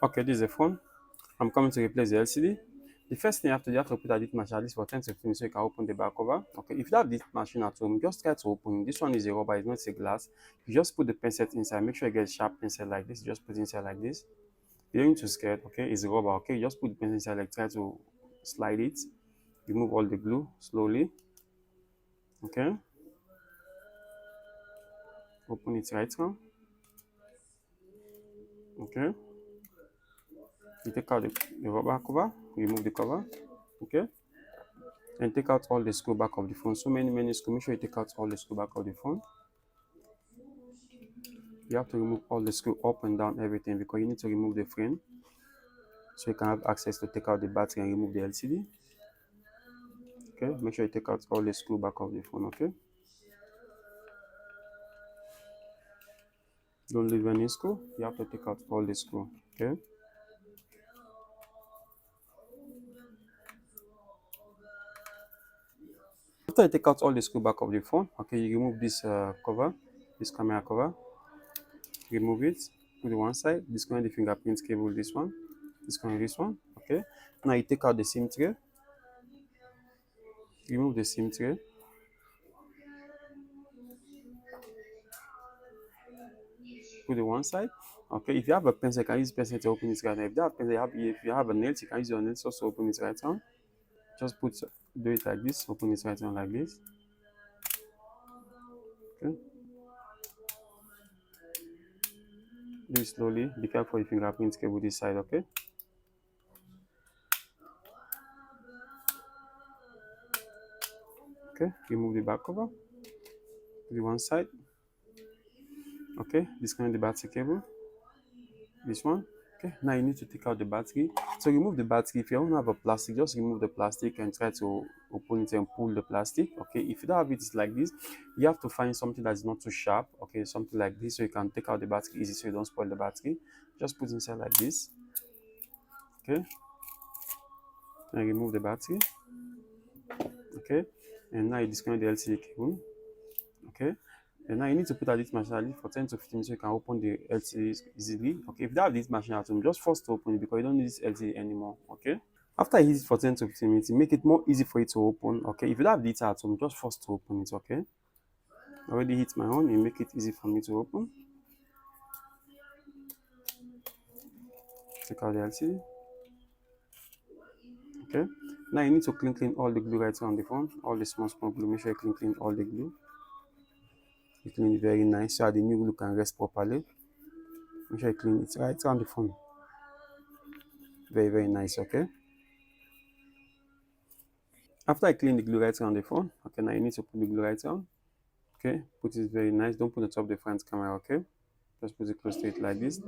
Okay, this is the phone. I'm coming to replace the LCD. The first thing you have to put a heat machine at least for 10 to 15 minutes so you can open the back cover. Okay, if you have this machine at home, just try to open it. This one is a rubber, it's not a glass. You just put the pencil inside, make sure you get a sharp pencil like this. Just put it inside like this. You don't need to scared, okay? It's a rubber, okay? You just put the pencil inside, like try to slide it. Remove all the glue slowly, okay? Open it right now, okay? You take out the rubber cover, remove the cover, okay? And take out all the screw back of the phone. So many screw. Make sure you take out all the screw back of the phone. You have to remove all the screw up and down everything because you need to remove the frame so you can have access to take out the battery and remove the LCD. Okay, make sure you take out all the screw back of the phone. Okay, don't leave any screw. You have to take out all the screw. Okay, after you take out all the screw back of the phone, okay, you remove this cover, this camera cover. Remove it, put it one side, disconnect the fingerprint cable, this one, disconnect this one. Okay, now you take out the SIM tray, remove the SIM tray, put it one side. Okay, if you have a pencil, you can use pencil to open it right now. If you have pencil, if you have a nail, you can use your nails also to open it right now. Just do it like this, open it right now like this. Okay, do it slowly. Be careful your fingerprint cable this side. Okay. Okay, remove the back cover, put it one side. Okay, disconnect the battery cable, this one. Okay, now you need to take out the battery. So remove the battery. If you don't have a plastic, just remove the plastic and try to open it and pull the plastic. Okay, if you don't have it, it's like this. You have to find something that's not too sharp. Okay, something like this so you can take out the battery easy so you don't spoil the battery. Just put it inside like this. Okay, and remove the battery. Okay, and now you disconnect the LCD cable. Okay, and now you need to put out this machine at least for 10 to 15 minutes so you can open the LCD easily. Okay, if you have this machine at home, just force to open it because you don't need this LCD anymore. Okay, after you use it for 10 to 15 minutes, you make it more easy for you to open. Okay, if you don't have this at home, just force to open it. Okay, I already hit my own, you make it easy for me to open. Take out the LCD. Okay, now you need to clean all the glue right on the phone, all the small glue. Make sure you clean all the glue. You clean it very nice so that the new glue can rest properly. Make sure you clean it right on the phone. Very nice. Okay, after I clean the glue right on the phone, okay, now you need to put the glue right on. Okay, put it very nice. Don't put it on top of the front camera. Okay, just put it close to it like this.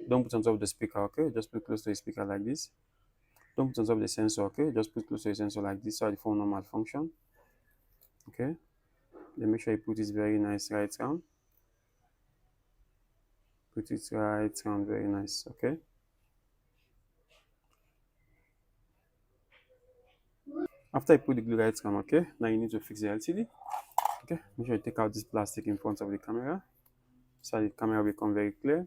Don't put on top of the speaker. Okay, just put close to the speaker like this. Don't put on top of the sensor. Okay, just put close to the sensor like this so the phone will malfunction. Okay, then make sure you put it very nice right round. Put it right round, very nice. Okay, after you put the glue right round, okay, now you need to fix the LCD. Okay, make sure you take out this plastic in front of the camera so the camera will become very clear.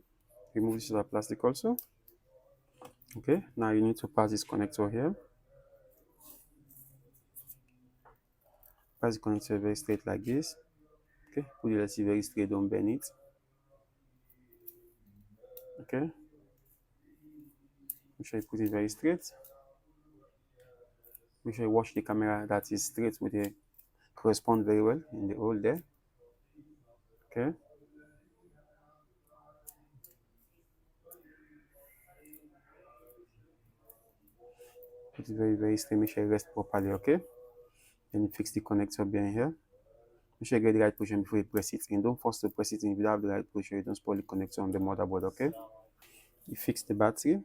Remove this other plastic also. Okay, now you need to pass this connector here. Pass the connector very straight like this. Okay, put the LCD very straight, don't bend it. Okay, make sure you put it very straight. Make sure you wash the camera that is straight with the correspond very well in the hole there. Okay, put it very straight. Make sure you rest properly. Okay, then you fix the connector behind here. Make sure you get the right position before you press it in. Don't force to press it in. If you don't have the right position, you don't spoil the connector on the motherboard. Okay, you fix the battery.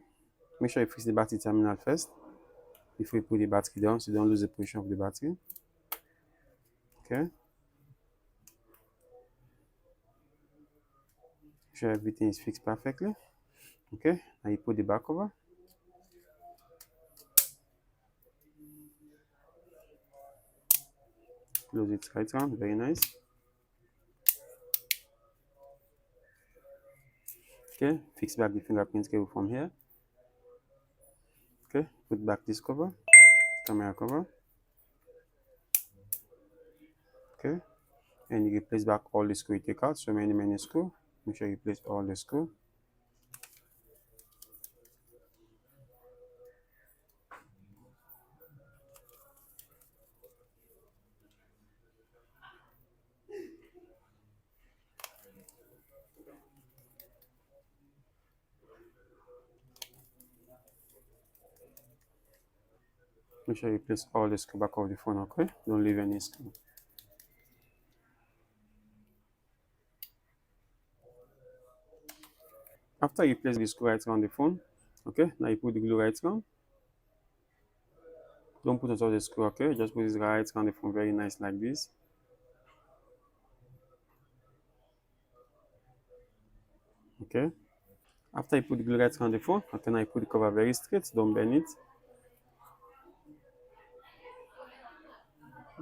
Make sure you fix the battery terminal first before you put the battery down so you don't lose the position of the battery. Okay, make sure everything is fixed perfectly. Okay, now you put the back cover. Close it right around, very nice. Okay, fix back the fingerprint cable from here. Okay, put back this cover, camera cover. Okay, and you replace back all the screw you take out. So many screw. Make sure you replace all the screw. Make sure you place all the screw back of the phone. Okay, don't leave any screw. After you place the screw right around the phone, okay, now you put the glue right around. Don't put on top of the screw, okay, just put it right around the phone, very nice like this. Okay, after you put the glue right around the phone, okay, now you put the cover very straight, don't bend it.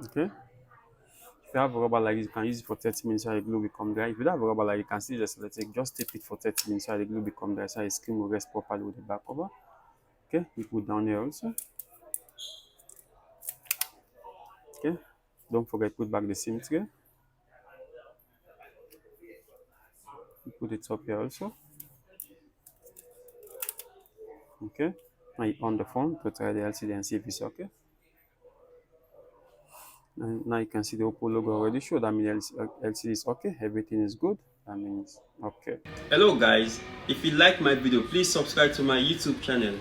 Okay, if you have a rubber like this, you can use it for 30 minutes so the glue become dry. If you don't have a rubber like, you can still just let it, just tape it for 30 minutes so the glue become dry, so the screen will rest properly with the back cover. Okay, you put down here also. Okay, don't forget put back the SIM tray. You put it up here also. Okay, now you on the phone to try the LCD and see if it's okay. And now you can see the OPPO logo already show. That means LCD is okay, everything is good. That means okay. Hello guys, if you like my video, please subscribe to my YouTube channel.